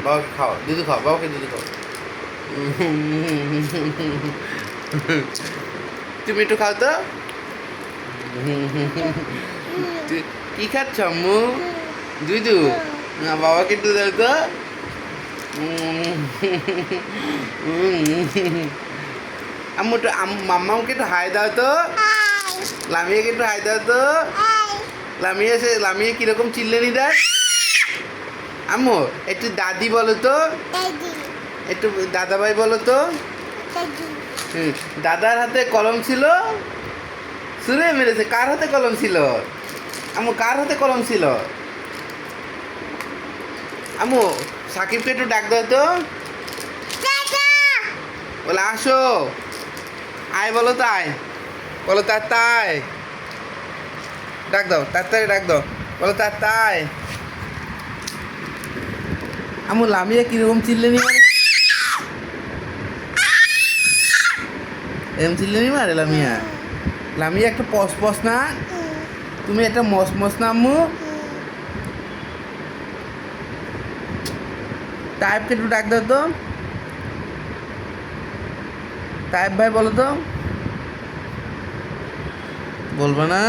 বাবাকে খাও, দুধু খাও, বাবাকে দুধু খাও। তুমি একটু খাও তো। কি খাচ্ছ আম্মু? দুধু না, বাবাকে একটু দাও তো। আম্মু একটু মাম্মাকে একটু হাই দাও তো। লামিয়াকে একটু হাই দাও তো। লামিয়া কিরকম চিল্লানি দেয়। আম্মু একটু দাদি বলো তো, একটু দাদাভাই বলো তো। দাদার হাতে কলম ছিল, সুরে মেরেছে। কার হাতে কলম ছিল আম্মু? কার হাতে কলম ছিল? আম্মু সাকিবকে একটু ডাক দাও তো। বলে আসো, আয় বলো তো, আয় বলো, তাই ডাক দাও, তাড়াতাড়ি ডাক দাও, বলো তাই। আম্মু লামিয়া কিরকম চিল্লেনি মারে, এরকম চিল্লেনি মারে লামিয়া? লামিয়া একটা পস না, তুমি একটা মস না আম্মু? টাইপকে একটু ডাক দাও তো। টাইপ ভাই বলো তো। বলবে না?